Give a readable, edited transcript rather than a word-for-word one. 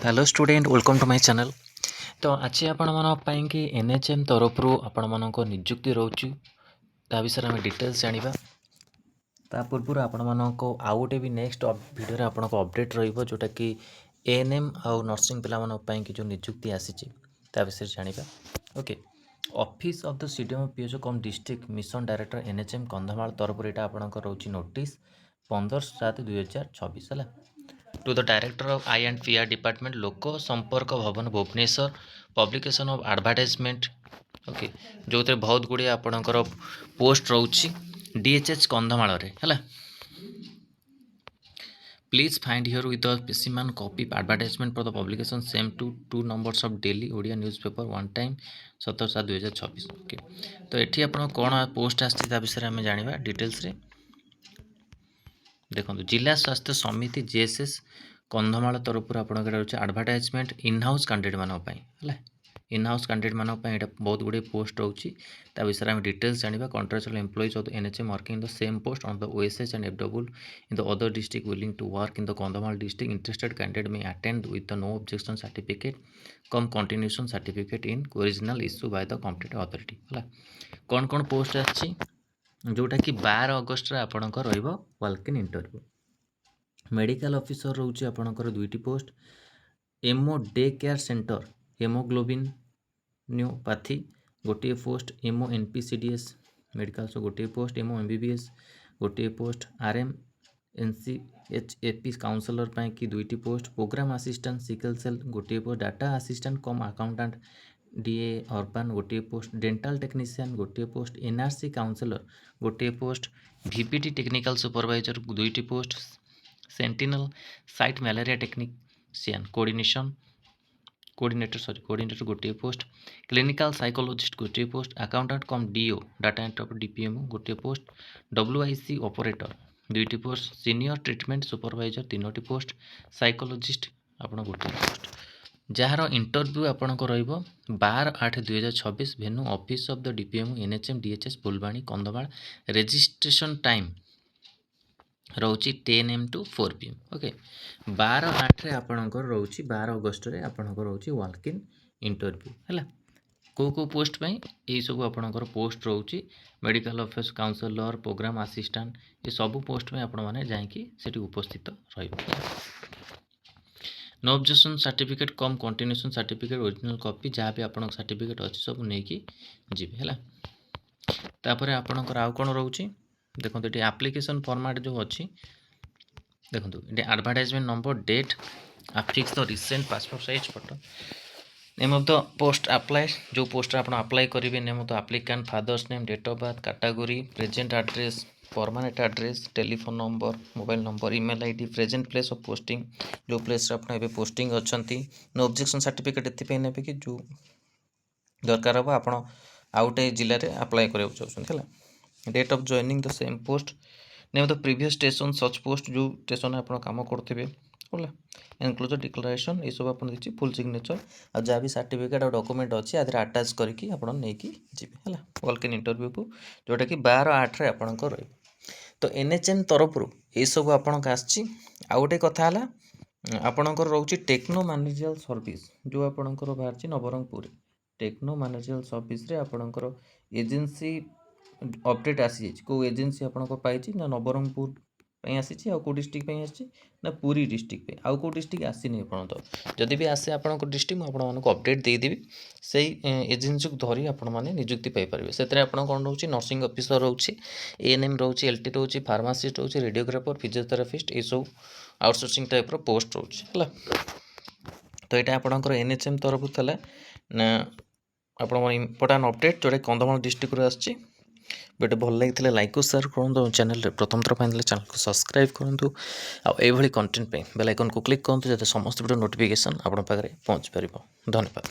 Hello student welcome to my channel. तो आज आपण मन कि एनएचएम तरफ आपण मन नियुक्ति रोचे ता विषय में डिटेल्स जानिबा। ता पूर्व आपण मन आउ गोटे भी नेक्स्ट वीडियो आपन को अपडेट रहिबो जोटा कि एएनएम आउ नर्सिंग पिला मन कि जो नियुक्ति आसीची ता विषय जानिबा। Okay, office of the CDM PHO cum district mission director NHM Kandhamal तरफ एटा आपण को रोची नोटिस 15/7/2026 है to the director of I and PR department Lok Sampark Bhavan Bhubaneswar publication of advertisement. Okay, जो बहुत गुड़िया आपणकर पोस्ट रोची डीएचएच कंधमाल है। Please find herewith the specimen copy advertisement for the publication same to 2 numbers of daily Odia news paper one time 17/7/2026। Okay, तो ये आप कौन पोस्ट आसा विषय में जाना डिटेल्स रे देखो। जिला स्वास्थ्य समिति जेएसएस कंधमाल तरफ आपंकर रोचे एडवर्टाइजमेंट इन हाउस कैंडिडेट मानी है। इन हाउस कैंडिडेट मानी बहुत गुड़े पोस्ट रोचे विषय में डिटेल्स जाना। Contractual employees of the NHM working the same post on the OSH and FW in the other district willing to work in the Kandhamal district interested candidate में attend with the no objection certificate cum continuation certificate in original issue by the competent authority है। कौन कौन post आछि जोटा कि 12 August आपणकर walk in interview. Medical officer रोचे आपणकर 2टी post MO day care centre haemoglobinopathy गोटे पोस्ट एमओ एनपीसीडीएस मेडिकल गोटे पोस्ट एमओ एमबीबीएस गोटे पोस्ट आरएम एनसीएचएपी काउंसलर कि 2टी post programme assistant sickle cell गोटे post data assistant cum accountant DA urban गोटे पोस्ट डेंटाल टेक्नीशियन गोटे post NRC counsellor गोटे post VPT technical supervisor 2टी post sentinel site malaria technician coordinator गोटे post clinical psychologist गोटे post accountant cum DO data entry DPMO गोटे post WIC operator 2टी post senior treatment supervisor 3टी post psychologist आपण गोटे post जार इंटरव्यू आपण को 12/8/2026 venue office of the DPMO NHM DHS Phulbani Kandhamal registration time रोची 10 AM to 4 PM। ओके, 12/8 आपणकर रोची 12 अगस्त रे आपणकर रोची वॉक इन इंटरव्यू है। को पोस्ट पाई ये सब आपणकर पोस्ट रोची medical office counsellor programme assistant ये सब पोस्ट में आपण माने जाईकी सेठी उपस्थित रहिबो। No objection certificate cum continuation certificate original copy जहाँ भी आपन सर्टिफिकेट अच्छी सब नहीं जीवे है। तापर आपणकर आउ कौन रोचे देखो ये एप्लिकेशन फॉर्मेट जो अच्छी देखो ये advertisement number date affix the recent passport size photo name of the post apply जो पोस्ट आप अप्लाई करेंगे name of the applicant father's name date of birth category present address permanent address telephone number mobile number email ID present place of posting जो place आप posting अच्छा no objection certificate एपाई ने कि जो दरकार हम आप आउटे जिले में अप्लाई करा चाहते हैं। Date of joining the same post name the previous station such post जो स्टेशन आप काम करते है। एनक्लोजर डिक्लेरेशन ये सब आप फुल सिग्नेचर आ जहाँ भी सर्टिफिकेट और डॉक्यूमेंट अच्छी आदि अटैच करके आप जी है वॉक इन इंटरव्यू को जोटा कि 12/8 आपंकर रही। तो एनएचएम तरफ ये सब आपन आउ गोटे कथा है आपणकर रोचे टेक्नो मैनेजरियल सर्विस जो आपणकर बाहर नवरंगपुर टेक्नो मैनेजरियल सर्विस रे आपणकर एजेंसी अपडेट आसी को एजेंसी आपको पाई ना नवरंगपुर आसी आउ डिस्ट्रिक्ट आसी ना पुरी डिस्ट्रिक्ट आउ डिस्ट्रिक्ट आसीनी आप जदि भी आसे आप डिस्ट्रिक्ट मुझे अपडेट देदेवी से एजेंसी को धरी आपण मैंने नियुक्ति पाइपर से कौन रोचे नर्सिंग ऑफिसर रोचे एएनएम रोचे एलटी रोचे फार्मासीस्ट रोचे रेडियोग्राफर फिजियोथेरापिस्ट ये सब आउटसोर्सिंग टाइप पोस्ट रोचे है। तो यहाँ आपंकर एनएचएम तरफ था आप इम्पोर्टाट अपडेट जोटा कंधमाल डिस्ट्रिक्ट आसी वीडियो भल लगी लाइक और शेयर करूँ चैनल प्रथम थर पाई चैनल को सब्सक्राइब करूँ आउ कंटेंट बेल आइकन को क्लिक करूँ जब समस्त वीडियो नोटिफिकेशन आप पाखे पहुँच पार। धन्यवाद।